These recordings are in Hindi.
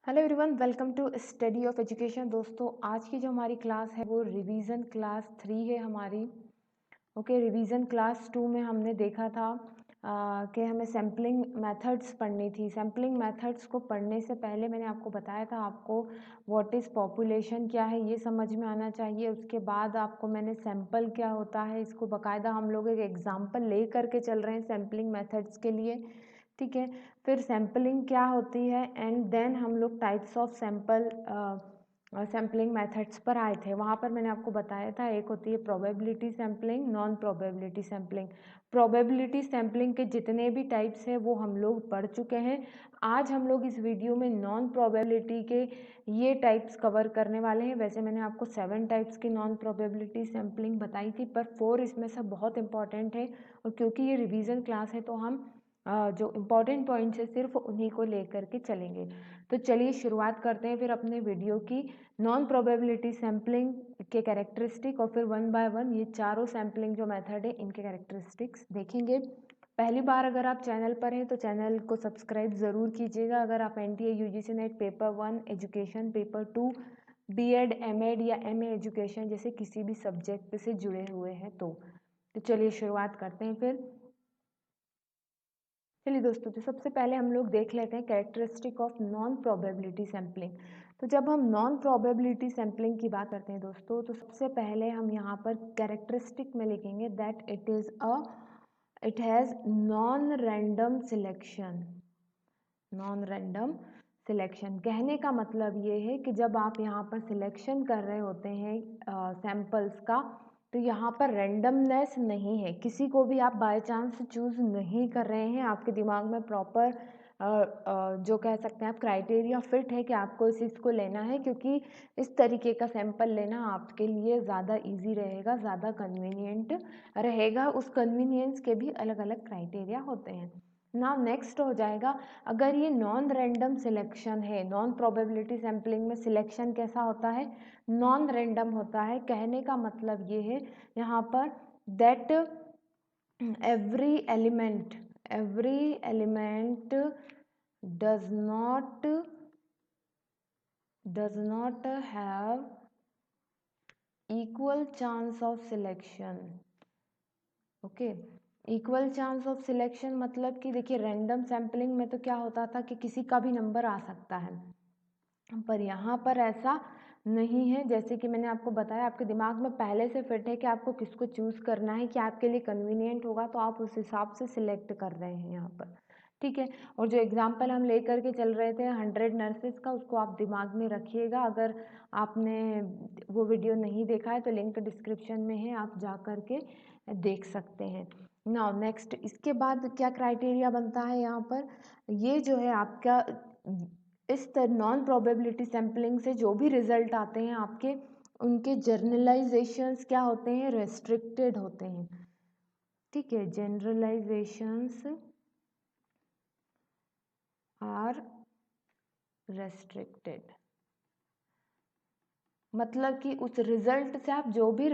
Hello everyone, welcome to study of education. दोस्तों, आज की जो हमारी क्लास है वो रिवीजन क्लास 3 है हमारी। ओके, रिवीजन क्लास 2 में हमने देखा था कि हमें सैम्पलिंग मेथड्स पढ़नी थी। सैम्पलिंग मेथड्स को पढ़ने से पहले मैंने आपको बताया था आपको व्हाट इज़ पॉपुलेशन क्या है ये समझ में आना चाहिए। उसके बाद आपको मैंने सैम्पल क्या होता है, इसको बाकायदा हम लोग एक एग्जाम्पल ले करके चल रहे हैं सैम्पलिंग मेथड्स के लिए। ठीक है, फिर सैम्पलिंग क्या होती है एंड देन हम लोग टाइप्स ऑफ सैम्पलिंग मेथड्स पर आए थे। वहाँ पर मैंने आपको बताया था एक होती है probability sampling, non probability sampling. Probability sampling के जितने भी टाइप्स हैं वो हम लोग पढ़ चुके हैं। आज हम लोग इस वीडियो में नॉन प्रोबेबिलिटी के ये टाइप्स कवर करने वाले हैं। वैसे मैंने आपको 7 टाइप्स की नॉन प्रोबेबिलिटी सैम्पलिंग बताई थी, पर 4 इसमें से बहुत इंपॉर्टेंट है। और क्योंकि ये रिवीजन क्लास है तो हम जो इम्पोर्टेंट पॉइंट्स है सिर्फ उन्हीं को लेकर के चलेंगे। तो चलिए शुरुआत करते हैं फिर अपने वीडियो की। नॉन प्रोबेबिलिटी सैम्पलिंग के कैरेक्टरिस्टिक और फिर वन बाय वन ये चारों सैम्पलिंग जो मेथड है इनके कैरेक्टरिस्टिक्स देखेंगे। पहली बार अगर आप चैनल पर हैं तो चैनल को सब्सक्राइब ज़रूर कीजिएगा। अगर आप NTA UGC net paper 1 education, paper 2 BEd MEd या MA एजुकेशन जैसे किसी भी सब्जेक्ट से जुड़े हुए हैं तो चलिए शुरुआत करते हैं फिर। चलिए दोस्तों, तो सबसे पहले हम लोग देख लेते हैं characteristic of non probability sampling. तो जब हम नॉन प्रोबेबिलिटी सैम्पलिंग की बात करते हैं दोस्तों, तो सबसे पहले हम यहाँ पर कैरेक्टरिस्टिक में लिखेंगे that it has non random selection. Non random selection कहने का मतलब ये है कि जब आप यहाँ पर सिलेक्शन कर रहे होते हैं सैम्पल्स का, तो यहाँ पर रैंडमनेस नहीं है। किसी को भी आप बाय चांस चूज़ नहीं कर रहे हैं। आपके दिमाग में प्रॉपर जो कह सकते हैं आप क्राइटेरिया फिट है कि आपको इस चीज़ को लेना है, क्योंकि इस तरीके का सैंपल लेना आपके लिए ज़्यादा इजी रहेगा, ज़्यादा कन्वीनियंट रहेगा। उस कन्वीनियंस के भी अलग अलग क्राइटेरिया होते हैं। ना नेक्स्ट हो जाएगा, अगर ये नॉन रैंडम सिलेक्शन है। नॉन प्रोबेबिलिटी सैम्पलिंग में सिलेक्शन कैसा होता है? नॉन रैंडम होता है। कहने का मतलब ये है यहाँ पर that every element does not have equal chance of selection. Okay, equal chance of selection मतलब कि देखिए रैंडम सैम्पलिंग में तो क्या होता था कि किसी का भी नंबर आ सकता है, पर यहाँ पर ऐसा नहीं है। जैसे कि मैंने आपको बताया, आपके दिमाग में पहले से फिट है कि आपको किसको चूज़ करना है, कि आपके लिए कन्वीनियंट होगा, तो आप उस हिसाब से सिलेक्ट कर रहे हैं यहाँ पर। ठीक है, और जो एग्जाम्पल हम ले करके चल रहे थे 100 नर्सेज का, उसको आप दिमाग में रखिएगा। अगर आपने वो वीडियो नहीं देखा है तो लिंक डिस्क्रिप्शन में है, आप जा करके देख सकते हैं। नाउ नेक्स्ट, इसके बाद क्या क्राइटेरिया बनता है यहाँ पर? ये जो है आपका इस नॉन प्रोबेबिलिटी सैम्पलिंग से जो भी रिजल्ट आते हैं आपके, उनके जनरलाइजेशंस क्या होते हैं? रेस्ट्रिक्टेड होते हैं। ठीक है, जनरलाइजेशंस आर रेस्ट्रिक्टेड। मतलब कि उस रिजल्ट से आप जो भी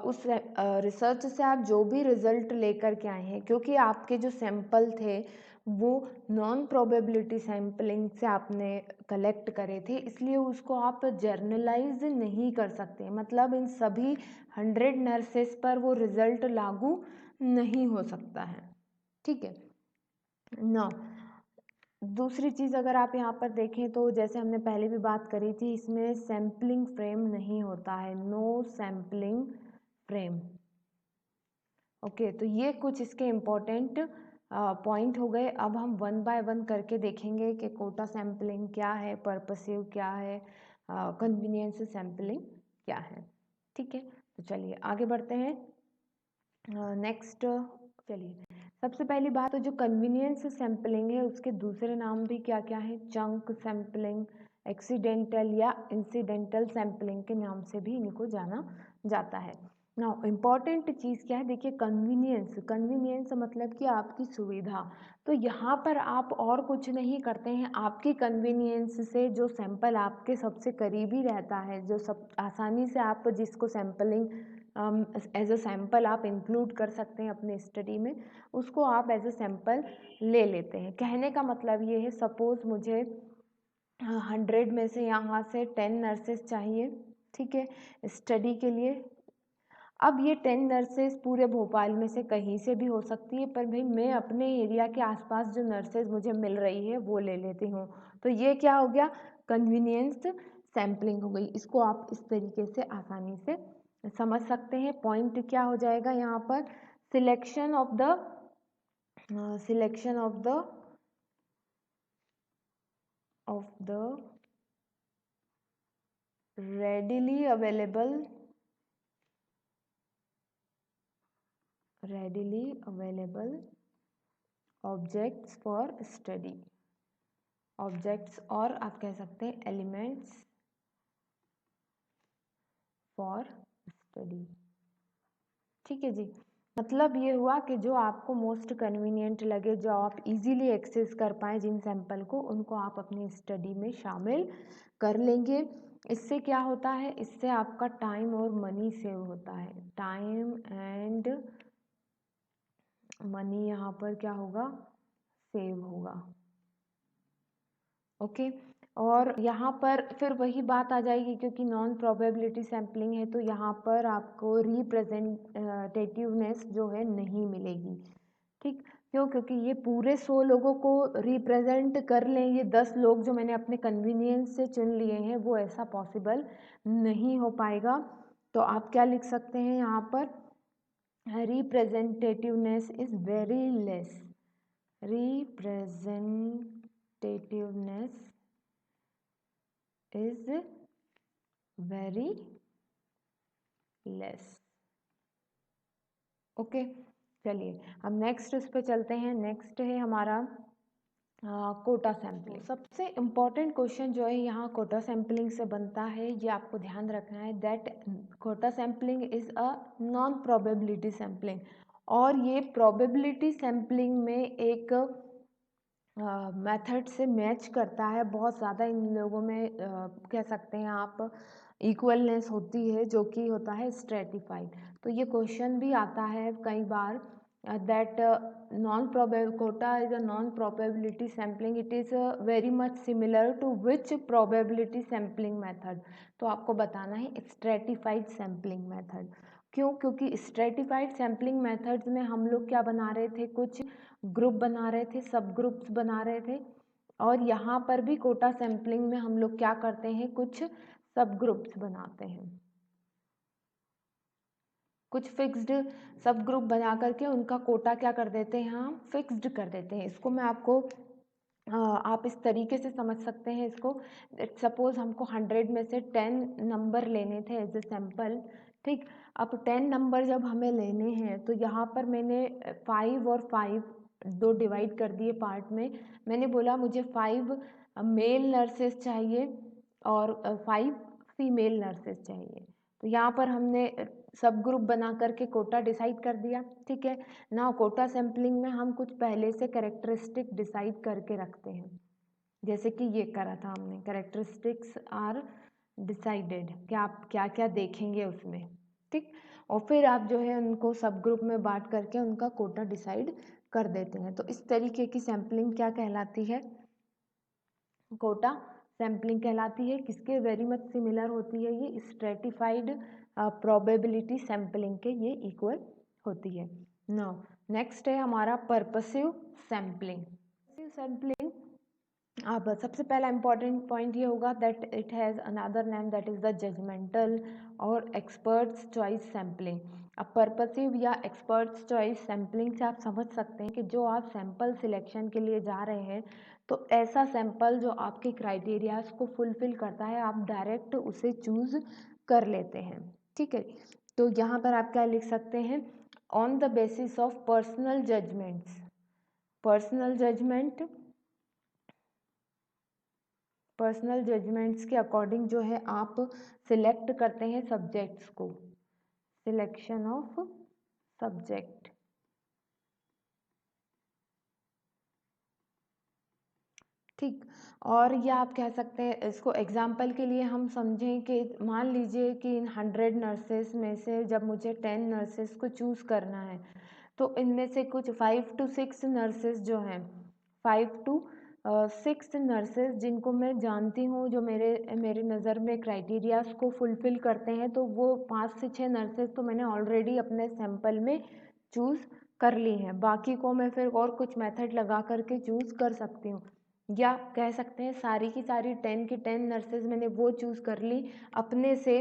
उस रिसर्च से आप जो भी रिजल्ट लेकर के आए हैं, क्योंकि आपके जो सैंपल थे वो नॉन प्रोबेबिलिटी सैम्पलिंग से आपने कलेक्ट करे थे, इसलिए उसको आप जर्नलाइज नहीं कर सकते। मतलब इन सभी 100 नर्सेस पर वो रिजल्ट लागू नहीं हो सकता है। ठीक है ना। दूसरी चीज़ अगर आप यहाँ पर देखें तो जैसे हमने पहले भी बात करी थी, इसमें सैम्पलिंग फ्रेम नहीं होता है, नो सैम्पलिंग फ्रेम। ओके, तो ये कुछ इसके इम्पोर्टेंट पॉइंट हो गए। अब हम वन बाय वन करके देखेंगे कि कोटा सैम्पलिंग क्या है, पर्पसिव क्या है, कन्वीनियंस सैम्पलिंग क्या है। ठीक है, तो चलिए आगे बढ़ते हैं। नेक्स्ट, चलिए सबसे पहली बात, तो जो कन्वीनियंस सैम्पलिंग है उसके दूसरे नाम भी क्या क्या है? चंक सैम्पलिंग, एक्सीडेंटल या इंसिडेंटल सैम्पलिंग के नाम से भी इनको जाना जाता है। ना इम्पॉर्टेंट चीज़ क्या है? देखिए कन्वीनियंस मतलब कि आपकी सुविधा। तो यहाँ पर आप और कुछ नहीं करते हैं, आपकी कन्वीनियंस से जो सैंपल आपके सबसे करीबी रहता है, जो सब आसानी से आप जिसको सैम्पलिंग एज अ सैम्पल आप इंक्लूड कर सकते हैं अपने स्टडी में, उसको आप एज अ सैम्पल ले लेते हैं। कहने का मतलब ये है, सपोज़ मुझे 100 में से यहाँ से 10 नर्सेस चाहिए, ठीक है, स्टडी के लिए। अब ये 10 नर्सेस पूरे भोपाल में से कहीं से भी हो सकती है, पर भाई मैं अपने एरिया के आसपास जो नर्सेस मुझे मिल रही है वो ले लेती हूँ। तो ये क्या हो गया, कन्वीनियंस सैम्पलिंग हो गई। इसको आप इस तरीके से आसानी से समझ सकते हैं। पॉइंट क्या हो जाएगा यहाँ पर, selection of the readily available objects for study, objects और आप कह सकते हैं एलिमेंट्स फॉर स्टडी, ठीक है जी। मतलब ये हुआ कि जो आपको मोस्ट कन्वीनियंट लगे, जो आप इजीली एक्सेस कर पाएँ जिन सैंपल को, उनको आप अपनी स्टडी में शामिल कर लेंगे। इससे क्या होता है, इससे आपका टाइम और मनी सेव होता है। टाइम एंड मनी यहाँ पर क्या होगा, सेव होगा। ओके, और यहाँ पर फिर वही बात आ जाएगी, क्योंकि नॉन प्रोबेबिलिटी सैम्पलिंग है तो यहाँ पर आपको रिप्रेजेंटेटिवनेस जो है नहीं मिलेगी, ठीक। क्यों, क्योंकि ये पूरे 100 लोगों को रिप्रेजेंट कर लें, ये 10 लोग जो मैंने अपने कन्वीनियंस से चुन लिए हैं, वो ऐसा पॉसिबल नहीं हो पाएगा। तो आप क्या लिख सकते हैं यहाँ पर, representativeness is very less, representativeness is very less। Okay, चलिए अब नेक्स्ट उस पे चलते हैं। नेक्स्ट है हमारा कोटा सैम्पलिंग। सबसे इम्पॉर्टेंट क्वेश्चन जो है यहाँ कोटा सैम्पलिंग से बनता है, ये आपको ध्यान रखना है, that quota sampling is a non probability sampling. और ये प्रोबेबिलिटी सैम्पलिंग में एक मेथड से मैच करता है। बहुत ज़्यादा इन लोगों में कह सकते हैं आप इक्वलनेस होती है, जो कि होता है स्ट्रेटिफाइड। तो ये क्वेश्चन भी आता है कई बार, that quota is a non probability sampling, it is very much similar to which probability sampling method. तो आपको बताना है स्ट्रेटिफाइड सैम्पलिंग मेथड। क्यों, क्योंकि स्ट्रेटिफाइड सैम्पलिंग मेथड्स में हम लोग क्या बना रहे थे, कुछ ग्रुप बना रहे थे, सब ग्रुप्स बना रहे थे। और यहाँ पर भी कोटा सैम्पलिंग में हम लोग क्या करते हैं, कुछ सब ग्रुप्स बनाते हैं, कुछ फिक्स्ड सब ग्रुप बना करके उनका कोटा क्या कर देते हैं, हम फिक्स्ड कर देते हैं। इसको मैं आपको आप इस तरीके से समझ सकते हैं इसको, सपोज हमको 100 में से 10 नंबर लेने थे एज ए सैम्पल, ठीक। अब 10 नंबर जब हमें लेने हैं तो यहाँ पर मैंने 5 और 5 दो डिवाइड कर दिए पार्ट में। मैंने बोला मुझे 5 मेल नर्सेस चाहिए और 5 फीमेल नर्सेस चाहिए। तो यहाँ पर हमने सब ग्रुप बना करके कोटा डिसाइड कर दिया, ठीक है ना। कोटा सैम्पलिंग में हम कुछ पहले से कैरेक्टरिस्टिक डिसाइड करके रखते हैं, जैसे कि ये करा था हमने, कैरेक्टरिस्टिक्स आर डिसाइडेड, क्या आप क्या क्या देखेंगे उसमें, ठीक। और फिर आप जो है उनको सब ग्रुप में बांट करके उनका कोटा डिसाइड कर देते हैं। तो इस तरीके की सैम्पलिंग क्या कहलाती है, कोटा सैम्पलिंग कहलाती है। किसके वेरी मच सिमिलर होती है, ये स्ट्रेटिफाइड प्रोबेबिलिटी सैम्पलिंग के ये इक्वल होती है। नाउ नेक्स्ट है हमारा पर्पसिव सैम्पलिंग। सैम्पलिंग, अब सबसे पहला इंपॉर्टेंट पॉइंट ये होगा that it has another name, that is the judgmental और एक्सपर्ट्स चॉइस सैम्पलिंग। अब पर्पसिव या एक्सपर्ट्स चॉइस सैम्पलिंग से आप समझ सकते हैं कि जो आप सैंपल सिलेक्शन के लिए जा रहे हैं, तो ऐसा सैंपल जो आपके क्राइटेरियाज को फुलफिल करता है, आप डायरेक्ट उसे चूज़ कर लेते हैं, ठीक है। तो यहाँ पर आप क्या लिख सकते हैं, on the basis of personal judgments, personal judgment, personal judgments के अकॉर्डिंग जो है आप सिलेक्ट करते हैं सब्जेक्ट्स को, सिलेक्शन ऑफ सब्जेक्ट, ठीक। और ये आप कह सकते हैं, इसको एग्जाम्पल के लिए हम समझें कि मान लीजिए कि इन 100 नर्सेस में से जब मुझे 10 नर्सेस को चूज़ करना है, तो इनमें से कुछ 5 to 6 नर्सेस जो हैं, 5 to 6 नर्सेज़ जिनको मैं जानती हूँ, जो मेरे मेरे नज़र में क्राइटेरियाज़ को फुलफ़िल करते हैं, तो वो 5 से 6 नर्सेज़ तो मैंने ऑलरेडी अपने सैंपल में चूज़ कर ली हैं। बाकी को मैं फिर और कुछ मेथड लगा कर के चूज़ कर सकती हूँ, या कह सकते हैं सारी की सारी 10 की 10 नर्सेज़ मैंने वो चूज़ कर ली अपने से,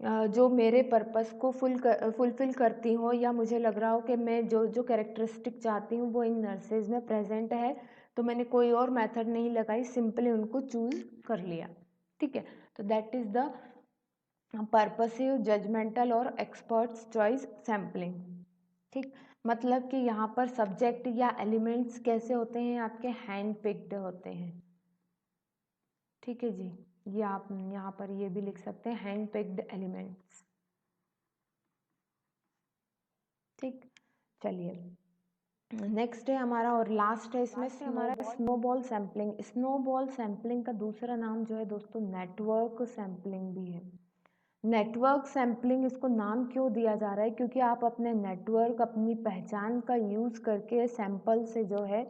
जो मेरे पर्पस को फुलफ़िल करती हो, या मुझे लग रहा हो कि मैं जो जो कैरेक्टरिस्टिक चाहती हूँ वो इन नर्सेज़ में प्रेज़ेंट है, तो मैंने कोई और मेथड नहीं लगाई, सिंपली उनको चूज़ कर लिया। ठीक है? तो that is the purposive, judgmental और एक्सपर्ट्स चॉइस सैंपलिंग। ठीक? मतलब कि यहाँ पर सब्जेक्ट या एलिमेंट्स कैसे होते हैं, आपके हैंड पिक्ड होते हैं। ठीक है जी? ये आप यहाँ पर ये भी लिख सकते हैं, हैंड पिक्ड एलिमेंट्स। ठीक? चलिए नेक्स्ट है हमारा और लास्ट है इसमें स्नोबॉल सैंपलिंग। स्नोबॉल सैंपलिंग का दूसरा नाम जो है दोस्तों नेटवर्क सैंपलिंग भी है। नेटवर्क सैंपलिंग इसको नाम क्यों दिया जा रहा है, क्योंकि आप अपने नेटवर्क, अपनी पहचान का यूज़ करके सैंपल से जो है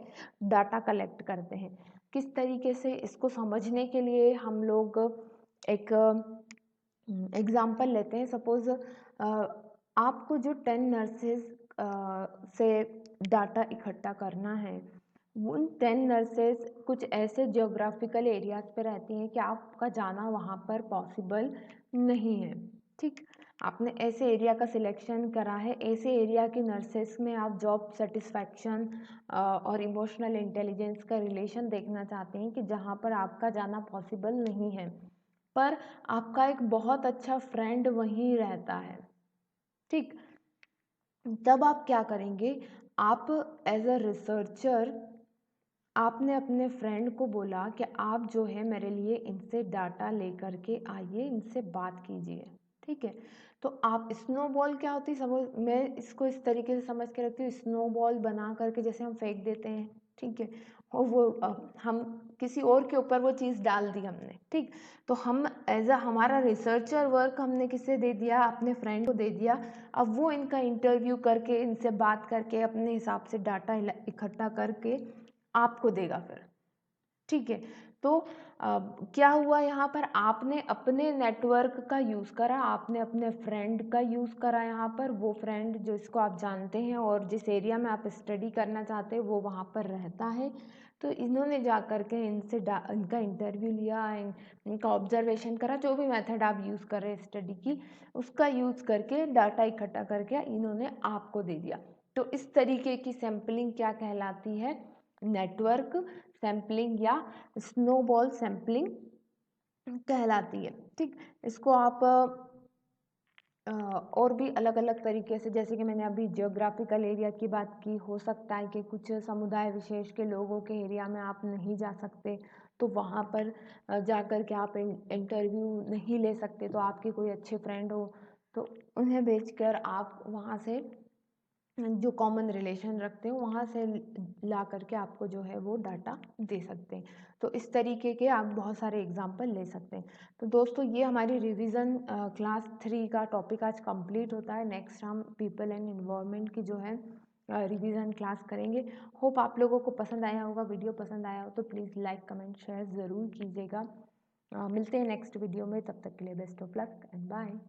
डाटा कलेक्ट करते हैं। किस तरीके से, इसको समझने के लिए हम लोग एक एग्जाम्पल लेते हैं। सपोज़ आपको जो 10 नर्सेज से डाटा इकट्ठा करना है, उन 10 नर्सेज कुछ ऐसे जियोग्राफिकल एरियाज़ पे रहती हैं कि आपका जाना वहाँ पर पॉसिबल नहीं है। ठीक? आपने ऐसे एरिया का सिलेक्शन करा है, ऐसे एरिया की नर्सेस में आप जॉब सेटिस्फैक्शन और इमोशनल इंटेलिजेंस का रिलेशन देखना चाहते हैं कि जहाँ पर आपका जाना पॉसिबल नहीं है, पर आपका एक बहुत अच्छा फ्रेंड वहीं रहता है। ठीक? तब आप क्या करेंगे, आप एज अ रिसर्चर आपने अपने फ्रेंड को बोला कि आप जो है मेरे लिए इनसे डाटा लेकर के आइए, इनसे बात कीजिए। ठीक है? तो आप स्नोबॉल क्या होती है, सपोज मैं इसको इस तरीके से समझ के रखती हूँ, स्नोबॉल बना करके जैसे हम फेंक देते हैं। ठीक है? और वो हम किसी और के ऊपर वो चीज़ डाल दी हमने। ठीक? तो हम एज अ हमारा रिसर्चर वर्क हमने किसे दे दिया, अपने फ्रेंड को दे दिया। अब वो इनका इंटरव्यू करके, इनसे बात करके, अपने हिसाब से डाटा इकट्ठा करके आपको देगा फिर। ठीक है? तो क्या हुआ यहाँ पर, आपने अपने नेटवर्क का यूज़ करा, आपने अपने फ्रेंड का यूज़ करा यहाँ पर। वो फ्रेंड जिसको आप जानते हैं और जिस एरिया में आप स्टडी करना चाहते हैं वो वहाँ पर रहता है। तो इन्होंने जा कर के इनसे इनका इंटरव्यू लिया, इनका ऑब्जर्वेशन करा, जो भी मेथड आप यूज़ कर रहे हैं स्टडी की, उसका यूज़ करके डाटा इकट्ठा करके इन्होंने आपको दे दिया। तो इस तरीके की सैम्पलिंग क्या कहलाती है, नेटवर्क सैम्पलिंग या स्नोबॉल सैम्पलिंग कहलाती है। ठीक? इसको आप और भी अलग अलग तरीके से, जैसे कि मैंने अभी जियोग्राफिकल एरिया की बात की, हो सकता है कि कुछ समुदाय विशेष के लोगों के एरिया में आप नहीं जा सकते, तो वहाँ पर जा कर के आप इंटरव्यू नहीं ले सकते, तो आपके कोई अच्छे फ्रेंड हो तो उन्हें भेजकर आप वहाँ से जो कॉमन रिलेशन रखते हो वहाँ से ला करके आपको जो है वो डाटा दे सकते हैं। तो इस तरीके के आप बहुत सारे एग्जाम्पल ले सकते हैं। तो दोस्तों ये हमारी रिवीजन क्लास 3 का टॉपिक आज कंप्लीट होता है। नेक्स्ट हम पीपल एंड इन्वायरमेंट की जो है रिवीजन क्लास करेंगे। होप आप लोगों को पसंद आया होगा, वीडियो पसंद आया हो तो प्लीज़ लाइक कमेंट शेयर ज़रूर कीजिएगा। मिलते हैं नेक्स्ट वीडियो में, तब तक के लिए best of luck and bye.